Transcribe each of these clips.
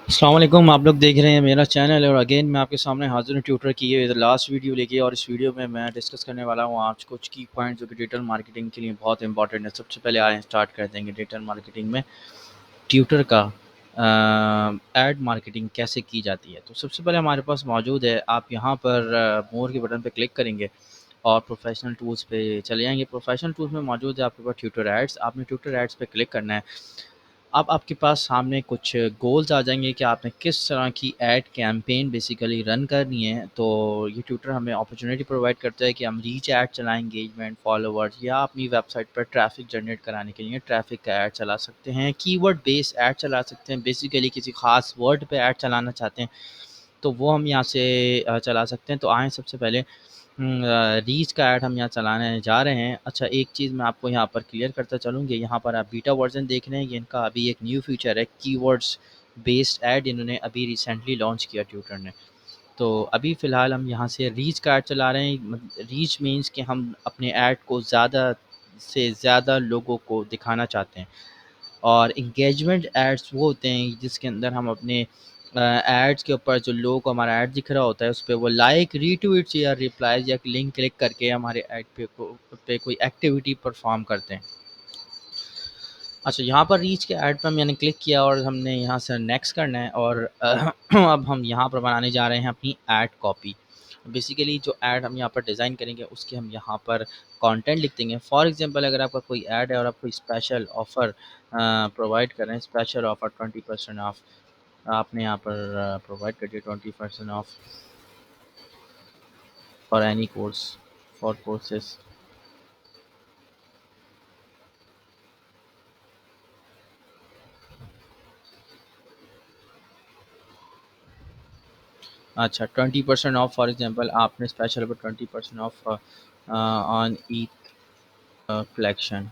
अस्सलाम वालेकुम। आप लोग देख रहे हैं मेरा चैनल और अगेन मैं आपके सामने हाजिर हूँ ट्यूटर की ये लास्ट वीडियो लेके। और इस वीडियो में मैं डिस्कस करने वाला हूँ आज कुछ की पॉइंट जो कि डिजिटल मार्केटिंग के लिए बहुत इंपॉर्टेंट है। सबसे पहले आए स्टार्ट कर देंगे डिजिटल मार्केटिंग में ट्यूटर का एड मार्केटिंग कैसे की जाती है। तो सबसे पहले हमारे पास मौजूद है, आप यहाँ पर मोर के बटन पे क्लिक करेंगे और प्रोफेशनल टूल्स पे चले जाएंगे। प्रोफेशनल टूल्स में मौजूद है आपके पास ट्यूटर एड्स। आपने ट्यूटर एड्स पे क्लिक करना है। अब आपके पास सामने कुछ गोल्स आ जाएंगे कि आपने किस तरह की एड कैंपेन बेसिकली रन करनी है। तो ये ट्यूटर हमें अपॉर्चुनिटी प्रोवाइड करता है कि हम रीच ऐड चलाएं, एंगेजमेंट, फॉलोवर्स या अपनी वेबसाइट पर ट्रैफिक जनरेट कराने के लिए ट्रैफिक का ऐड चला सकते हैं, कीवर्ड बेस्ड ऐड चला सकते हैं। बेसिकली किसी खास वर्ड पे ऐड चलाना चाहते हैं तो वो हम यहाँ से चला सकते हैं। तो आएँ सबसे पहले रीच का ऐड हम यहाँ चलाने जा रहे हैं। अच्छा, एक चीज़ मैं आपको यहाँ पर क्लियर करता चलूँ कि यहाँ पर आप बीटा वर्ज़न देख रहे हैं, ये इनका अभी एक न्यू फीचर है, कीवर्ड्स बेस्ड ऐड इन्होंने अभी रिसेंटली लॉन्च किया ट्विटर ने। तो अभी फ़िलहाल हम यहाँ से रीच का ऐड चला रहे हैं। रीच मीन्स कि हम अपने ऐड को ज़्यादा से ज़्यादा लोगों को दिखाना चाहते हैं। और एंगेजमेंट एड्स वो होते हैं जिसके अंदर हम अपने एड्स के ऊपर जो लोगों को हमारा ऐड दिख रहा होता है उस पर वो लाइक, रीट्वीट्स या रिप्लाईज या लिंक क्लिक करके हमारे ऐड पे कोई एक्टिविटी परफॉर्म करते हैं। अच्छा, यहाँ पर रीच के ऐड पर मैंने क्लिक किया और हमने यहाँ से नेक्स्ट करना है। और अब हम यहाँ पर बनाने जा रहे हैं अपनी ऐड कॉपी। बेसिकली जो ऐड हम यहाँ पर डिज़ाइन करेंगे उसके हम यहाँ पर कंटेंट लिख देंगे। फॉर एग्जांपल अगर आपका कोई ऐड है और आप कोई स्पेशल ऑफ़र प्रोवाइड कर रहे हैं, स्पेशल ऑफ़र 20% ऑफ आपने यहाँ पर प्रोवाइड कर दिया, 20% off for any course, for courses. अच्छा, 20% ऑफ फॉर एग्जांपल आपने special offer 20% off on Eid collection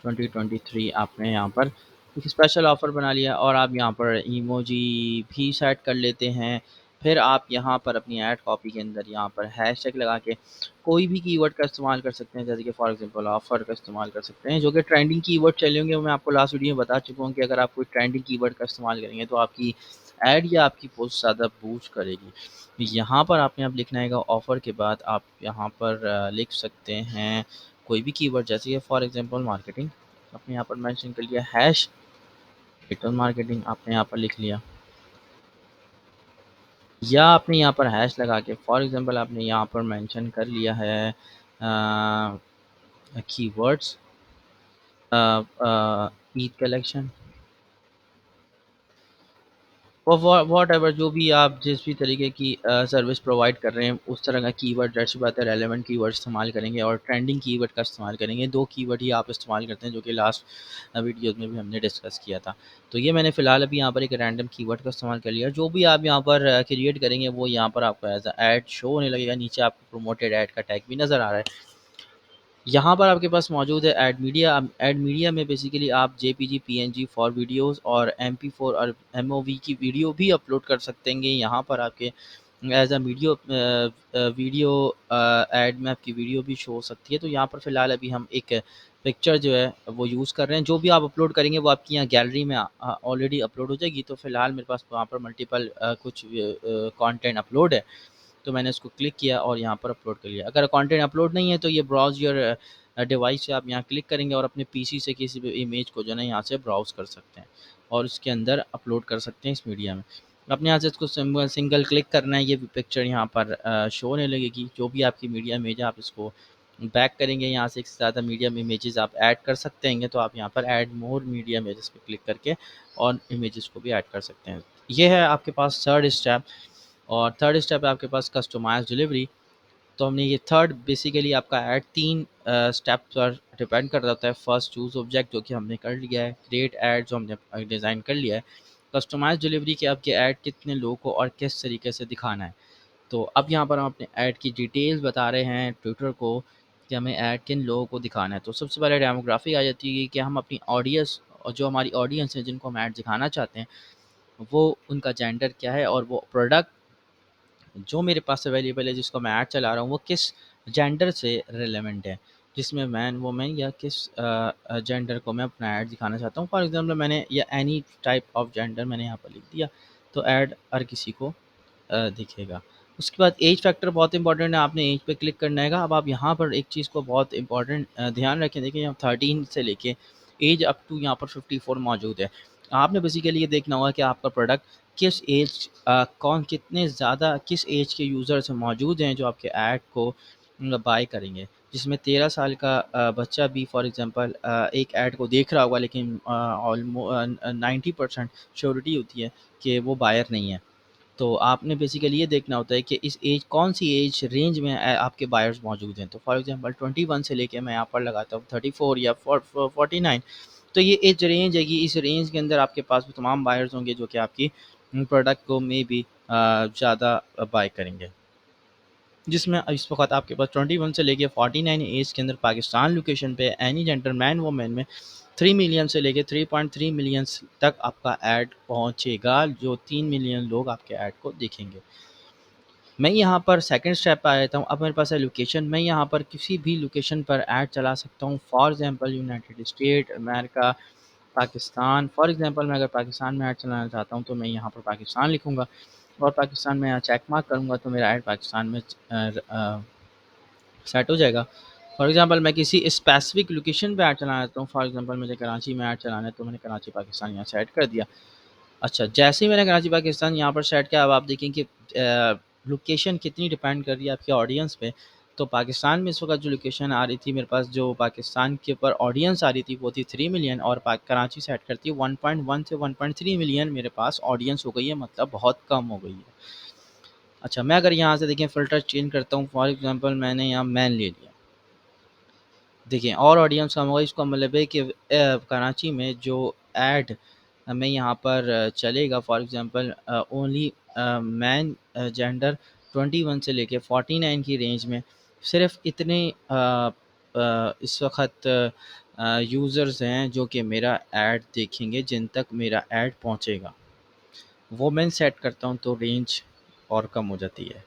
2023 आपने यहाँ पर एक स्पेशल ऑफ़र बना लिया और आप यहाँ पर इमोजी भी सेट कर लेते हैं। फिर आप यहाँ पर अपनी ऐड कॉपी के अंदर यहाँ पर हैशटैग लगा के कोई भी कीवर्ड का इस्तेमाल कर सकते हैं, जैसे कि फॉर एग्जांपल ऑफ़र का इस्तेमाल कर सकते हैं, जो कि ट्रेंडिंग कीवर्ड चले होंगे। वो मैं आपको लास्ट वीडियो में बता चुका हूँ कि अगर आप कोई ट्रेंडिंग कीवर्ड का इस्तेमाल करेंगे तो आपकी ऐड या आपकी पोस्ट ज़्यादा बूस्ट करेगी। यहाँ पर आपने अब लिखना है ऑफ़र के बाद आप यहाँ पर लिख सकते हैं कोई भी कीवर्ड, जैसे कि फॉर एग्जांपल मार्केटिंग आपने यहाँ पर मेंशन कर लिया, हैश डिजिटल मार्केटिंग आपने यहाँ पर लिख लिया, या आपने यहाँ पर हैश लगा के फॉर एग्जांपल आपने यहाँ पर मेंशन कर लिया है keywords Eid collection, what ever जो भी आप जिस भी तरीके की सर्विस प्रोवाइड कर रहे हैं उस तरह का कीवर्ड, ज़ाहिर सी बात है रेलेवेंट कीवर्ड इस्तेमाल करेंगे और ट्रेंडिंग कीवर्ड का इस्तेमाल करेंगे। दो कीवर्ड ही आप इस्तेमाल करते हैं जो कि लास्ट वीडियोज़ में भी हमने डिस्कस किया था। तो ये मैंने फ़िलहाल अभी यहाँ पर एक रैंडम कीवर्ड का इस्तेमाल कर लिया। जो भी आप यहाँ पर क्रिएट करेंगे वो यहाँ पर आपको एज अ ऐड शो होने लगेगा। नीचे आपको प्रोमोटेड ऐड का टैग भी नज़र आ रहा है। यहाँ पर आपके पास मौजूद है ऐड मीडिया। ऐड मीडिया में बेसिकली आप जेपीजी, पीएनजी फॉर वीडियोस और एमपी4 और एमओवी की वीडियो भी अपलोड कर सकते हैं। यहाँ पर आपके एज अ वीडियो ऐड में आपकी वीडियो भी शो हो सकती है। तो यहाँ पर फ़िलहाल अभी हम एक पिक्चर जो है वो यूज़ कर रहे हैं। जो भी आप अपलोड करेंगे वो आपकी यहाँ गैलरी में ऑलरेडी अपलोड हो जाएगी। तो फ़िलहाल मेरे पास वहाँ पर मल्टीपल कुछ कंटेंट अपलोड है, तो मैंने इसको क्लिक किया और यहाँ पर अपलोड कर लिया। अगर कंटेंट अपलोड नहीं है तो ये ब्राउज़ योर डिवाइस से आप यहाँ क्लिक करेंगे और अपने पीसी से किसी भी इमेज को जो है ना यहाँ से ब्राउज़ कर सकते हैं और उसके अंदर अपलोड कर सकते हैं इस मीडिया में। अपने यहाँ से इसको सिंगल क्लिक करना है, ये पिक्चर यहाँ पर शो होने लगेगी। जो भी आपकी मीडिया इमेज है आप इसको बैक करेंगे, यहाँ से एक से ज़्यादा मीडियम इमेजेस आप ऐड कर सकते हैं। तो आप यहाँ पर ऐड मोर मीडिया इमेजेस पे क्लिक करके और इमेजेस को भी ऐड कर सकते हैं। ये है आपके पास थर्ड स्टेप। और थर्ड स्टेप है आपके पास कस्टमाइज़ डिलीवरी। तो हमने ये थर्ड बेसिकली आपका ऐड 3 स्टेप पर डिपेंड कर होता है। फर्स्ट चूज़ ऑब्जेक्ट जो कि हमने कर लिया है, क्रिएट ऐड जो हमने डिज़ाइन कर लिया है, कस्टमाइज़ डिलीवरी के आपके ऐड कितने लोगों को और किस तरीके से दिखाना है। तो अब यहाँ पर हम अपने ऐड की डिटेल्स बता रहे हैं ट्विटर को कि हमें ऐड किन लोगों को दिखाना है। तो सबसे पहले डेमोग्राफी आ जाती है कि हम अपनी ऑडियंस और जो हमारी ऑडियंस है जिनको हम ऐड दिखाना चाहते हैं वो उनका जेंडर क्या है और वो प्रोडक्ट जो मेरे पास अवेलेबल है जिसको मैं ऐड चला रहा हूँ वो किस जेंडर से रिलेवेंट है। जिसमें मैन, वुमेन या किस जेंडर को मैं अपना ऐड दिखाना चाहता हूँ। फॉर एग्ज़ाम्पल मैंने या एनी टाइप ऑफ जेंडर मैंने यहाँ पर लिख दिया, तो ऐड हर किसी को दिखेगा। उसके बाद एज फैक्टर बहुत इंपॉर्टेंट है, आपने एज पे क्लिक करना हैगा। अब आप यहाँ पर एक चीज़ को बहुत इंपॉर्टेंट ध्यान रखें, देखिए यहाँ 13 से लेके एज अप टू यहाँ पर 54 मौजूद है। आपने बेसिकली ये देखना होगा कि आपका प्रोडक्ट किस एज कौन कितने ज़्यादा किस एज के यूज़र्स मौजूद हैं जो आपके ऐड को बाय करेंगे। जिसमें 13 साल का बच्चा भी फॉर एग्ज़ाम्पल एक ऐड को देख रहा होगा, लेकिन 90% श्योरिटी होती है कि वो बायर नहीं है। तो आपने बेसिकली ये देखना होता है कि इस एज कौन-सी एज रेंज में आपके बायर्स मौजूद हैं। तो फॉर एग्ज़ाम्पल 21 से लेके मैं यहाँ पर लगाता हूँ 34 या 49, तो ये एज रेंज है कि इस रेंज के अंदर आपके पास वो तमाम बायर्स होंगे जो कि आपकी प्रोडक्ट को मे बी ज़्यादा बाय करेंगे। जिसमें इस वक़्त आपके पास 21 से लेके 49 एज के अंदर पाकिस्तान लोकेशन पे एनी जेंडर मैन वुमेन में 3 मिलियन से लेके 3.3 मिलियंस तक आपका ऐड पहुँचेगा, जो 3 मिलियन लोग आपके ऐड को देखेंगे। मैं यहाँ पर सेकंड स्टेप पे आ जाता हूँ। अब मेरे पास है लोकेशन, मैं यहाँ पर किसी भी लोकेशन पर ऐड चला सकता हूँ। For example United state, America, Pakistan. For example मैं अगर पाकिस्तान में ऐड चलाना चाहता हूँ तो मैं यहाँ पर पाकिस्तान लिखूँगा और पाकिस्तान में यहाँ चेक मार्क करूँगा तो मेरा ऐड पाकिस्तान में सेट हो जाएगा। फॉर एग्ज़ाम्पल मैं किसी स्पेसिफ़िक लोकेशन पे ऐड चलाना चाहता हूँ, फॉर एग्ज़ाम्पल मुझे कराची में ऐड चलाना है तो मैंने कराची पाकिस्तान यहाँ सेट कर दिया। अच्छा, जैसे ही मैंने कराची पाकिस्तान यहाँ पर सेट किया, अब आप देखें कि लोकेशन कितनी डिपेंड कर रही है आपके ऑडियंस पे। तो पाकिस्तान में इस वक़्त जो लोकेशन आ रही थी मेरे पास, जो पाकिस्तान के ऊपर ऑडियंस आ रही थी वो थी 3 मिलियन, और कराची सेट करती है 1.1 से 1.3 मिलियन मेरे पास ऑडियंस हो गई है, मतलब बहुत कम हो गई है। अच्छा, मैं अगर यहाँ से देखें फ़िल्टर चेंज करता हूँ, फॉर एग्ज़ाम्पल मैंने यहाँ मैन ले लिया। देखिए और ऑडियंस कम होगा, इसका मतलब है कि कराची में जो ऐड हमें यहाँ पर चलेगा, for example only man gender 21 से लेके 49 की रेंज में सिर्फ़ इतने इस वक़्त यूज़र्स हैं जो कि मेरा ऐड देखेंगे, जिन तक मेरा ऐड पहुँचेगा। वो मैं सेट करता हूँ तो रेंज और कम हो जाती है।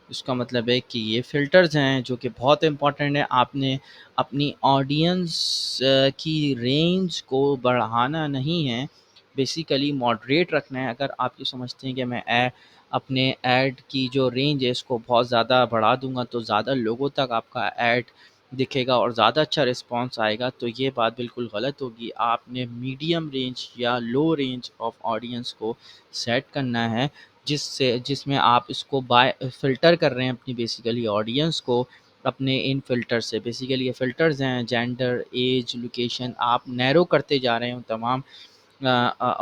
इसका मतलब है कि ये फ़िल्टर्स हैं जो कि बहुत इम्पोर्टेंट है। आपने अपनी ऑडियंस की रेंज को बढ़ाना नहीं है, बेसिकली मॉडरेट रखना है। अगर आप ये समझते हैं कि मैं अपने ऐड की जो रेंज है इसको बहुत ज़्यादा बढ़ा दूँगा तो ज़्यादा लोगों तक आपका ऐड दिखेगा और ज़्यादा अच्छा रिस्पॉन्स आएगा, तो ये बात बिल्कुल गलत होगी। आपने मीडियम रेंज या लो रेंज ऑफ ऑडियंस को सेट करना है, जिसमें आप इसको बाय फ़िल्टर कर रहे हैं अपनी बेसिकली ऑडियंस को अपने इन फ़िल्टर से। बेसिकली ये फ़िल्टर्स हैं जेंडर, एज, लोकेशन, आप नैरो करते जा रहे हैं उन तमाम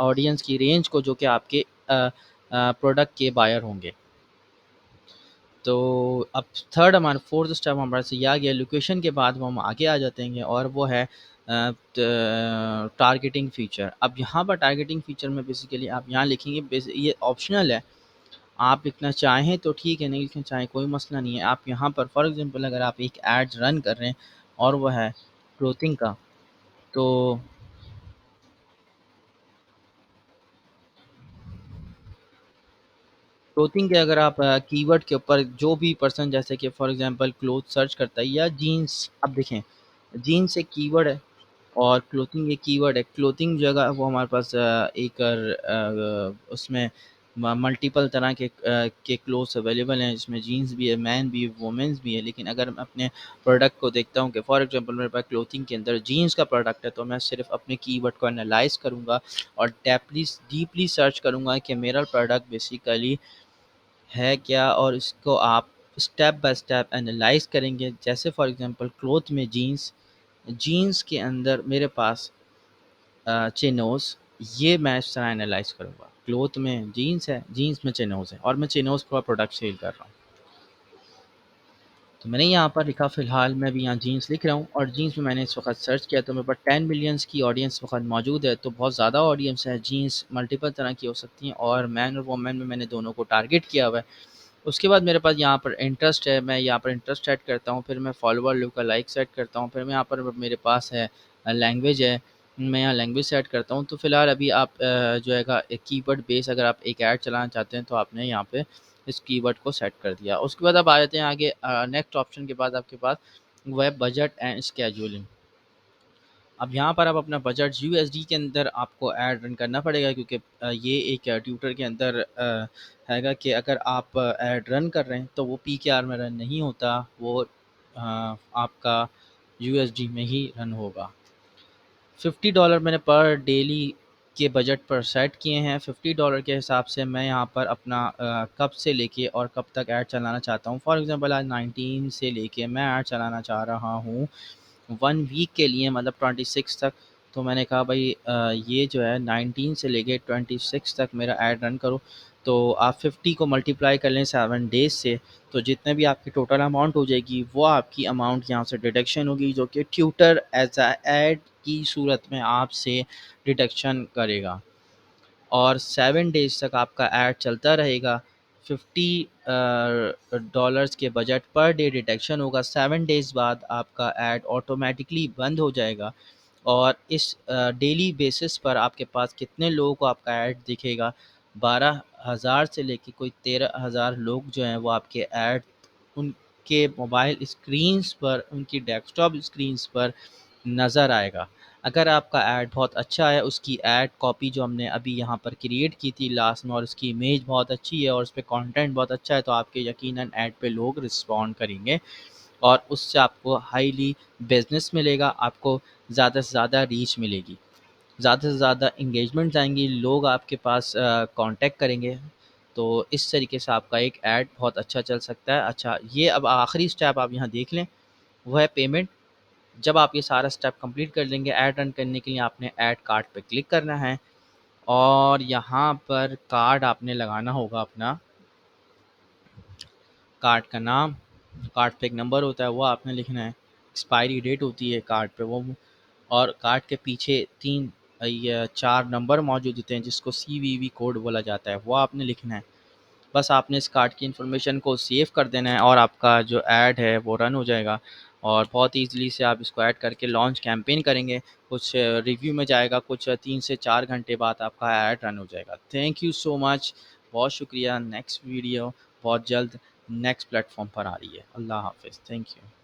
ऑडियंस की रेंज को जो कि आपके प्रोडक्ट के बायर होंगे। तो अब थर्ड हमारा फोर्थ स्टेप हमारे से ये आ गया। लोकेशन के बाद वो हम आगे आ जाते हैं और वो है टारगेटिंग फ़ीचर। अब यहाँ पर टारगेटिंग फ़ीचर में बेसिकली आप यहाँ लिखेंगे, ये ऑप्शनल है, आप लिखना चाहें तो ठीक है, नहीं लिखना चाहें कोई मसला नहीं है। आप यहाँ पर फॉर एग्ज़ाम्पल अगर आप एक ऐड रन कर रहे हैं और वो है क्लोथिंग का, तो क्लोथिंग के अगर आप कीवर्ड के ऊपर जो भी पर्सन जैसे कि फॉर एग्ज़ाम्पल क्लॉथ सर्च करता है या जीन्स, अब देखें जीन्स एक कीवर्ड है और क्लोथिंग एक कीवर्ड है। क्लोथिंग जो है वो हमारे पास उसमें मल्टीपल तरह के क्लोथ्स अवेलेबल हैं, जिसमें जीन्स भी है, मैन भी है, वुमेन्स भी है। लेकिन अगर मैं अपने प्रोडक्ट को देखता हूँ कि फॉर एग्ज़ाम्पल मेरे पास क्लोथिंग के अंदर जीन्स का प्रोडक्ट है, तो मैं सिर्फ़ अपने कीवर्ड को एनालाइज़ करूँगा और डीपली सर्च करूँगा कि मेरा प्रोडक्ट बेसिकली है क्या, और इसको आप स्टेप बाय स्टेप एनालाइज़ करेंगे। जैसे फॉर एग्ज़ाम्पल क्लॉथ में जीन्स, जीन्स के अंदर मेरे पास चिनोज़, ये मैं इस तरह एनालाइज़ करूँगा। क्लॉथ में जीन्स है, जीन्स में चिनोज़ है और मैं चिनोज़ का प्रोडक्ट सेल कर रहा हूँ। तो मैंने यहाँ पर लिखा, फ़िलहाल मैं भी यहाँ जीन्स लिख रहा हूँ और जीन्स में मैंने इस वक़्त सर्च किया तो मेरे पास 10 मिलियंस की ऑडियंस इस वक़्त मौजूद है, तो बहुत ज़्यादा ऑडियंस है। जीन्स मल्टीपल तरह की हो सकती हैं और मैन और वुमेन में मैंने दोनों को टारगेट किया हुआ है। उसके बाद मेरे पास यहाँ पर इंटरेस्ट है, मैं यहाँ पर इंटरेस्ट सेट करता हूँ, फिर मैं फॉलोवर लुक-अलाइक सेट करता हूँ, फिर मैं यहाँ पर मेरे पास है लैंग्वेज है, मैं यहाँ लैंग्वेज सेट करता हूँ। तो फ़िलहाल अभी आप जो है एक कीवर्ड बेस अगर आप एक ऐड चलाना चाहते हैं तो आपने यहाँ पे इस कीवर्ड को सेट कर दिया। उसके बाद आप आ जाते हैं आगे, नेक्स्ट ऑप्शन के बाद आपके पास वह है बजट एंड स्केड्यूलिंग। अब यहाँ पर आप अपना बजट यूएसडी के अंदर आपको ऐड रन करना पड़ेगा, क्योंकि ये एक ट्यूटर के अंदर हैगा कि अगर आप ऐड रन कर रहे हैं तो वो पीकेआर में रन नहीं होता, वो आपका यूएसडी में ही रन होगा। $50 मैंने पर डेली के बजट पर सेट किए हैं। $50 के हिसाब से मैं यहाँ पर अपना कब से लेके और कब तक ऐड चलाना चाहता हूँ। फॉर एग्ज़ाम्पल आज 19 से लेके मैं ऐड चलाना चाह रहा हूँ 1 वीक के लिए, मतलब 26 तक। तो मैंने कहा भाई ये जो है 19 से लेके 26 तक मेरा ऐड रन करो। तो आप 50 को मल्टीप्लाई कर लें 7 डेज़ से, तो जितने भी आपकी टोटल अमाउंट हो जाएगी वो आपकी अमाउंट यहाँ से डिडक्शन होगी, जो कि ट्यूटर एज अ ऐड की सूरत में आपसे डिडक्शन करेगा। और 7 डेज़ तक आपका ऐड चलता रहेगा। 50 डॉलर्स के बजट पर डे डिडक्शन होगा। 7 डेज़ बाद आपका ऐड ऑटोमेटिकली बंद हो जाएगा। और इस डेली बेसिस पर आपके पास कितने लोगों को आपका ऐड दिखेगा, 12,000 से लेके कोई 13,000 लोग जो हैं वो आपके ऐड उनके मोबाइल स्क्रीन्स पर, उनकी डेस्कटॉप स्क्रीन्स पर नज़र आएगा। अगर आपका ऐड बहुत अच्छा है, उसकी ऐड कॉपी जो हमने अभी यहाँ पर क्रिएट की थी लास्ट में, और उसकी इमेज बहुत अच्छी है और उस पे कंटेंट बहुत अच्छा है, तो आपके यकीनन ऐड पे लोग रिस्पॉन्ड करेंगे और उससे आपको हाईली बिज़नेस मिलेगा, आपको ज़्यादा से ज़्यादा रीच मिलेगी, ज़्यादा से ज़्यादा एंगेजमेंट्स आएँगी, लोग आपके पास कॉन्टैक्ट करेंगे। तो इस तरीके से आपका एक ऐड बहुत अच्छा चल सकता है। अच्छा, ये अब आखिरी स्टेप आप यहाँ देख लें, वो है पेमेंट। जब आप ये सारा स्टेप कंप्लीट कर लेंगे ऐड रन करने के लिए, आपने ऐड कार्ड पे क्लिक करना है और यहाँ पर कार्ड आपने लगाना होगा अपना, कार्ड का नाम, कार्ड पे एक नंबर होता है वो आपने लिखना है, एक्सपायरी डेट होती है कार्ड पे वो, और कार्ड के पीछे 3 या 4 नंबर मौजूद होते हैं जिसको सीवीवी कोड बोला जाता है, वो आपने लिखना है। बस आपने इस कार्ड की इन्फॉर्मेशन को सेव कर देना है और आपका जो ऐड है वो रन हो जाएगा। और बहुत ईज़िली से आप इसको ऐड करके लॉन्च कैंपेन करेंगे, कुछ रिव्यू में जाएगा, कुछ 3 से 4 घंटे बाद आपका ऐड रन हो जाएगा। थैंक यू सो मच, बहुत शुक्रिया। नेक्स्ट वीडियो बहुत जल्द नेक्स्ट प्लेटफ़ॉर्म पर आ रही है। अल्लाह हाफ़िज़। Thank you.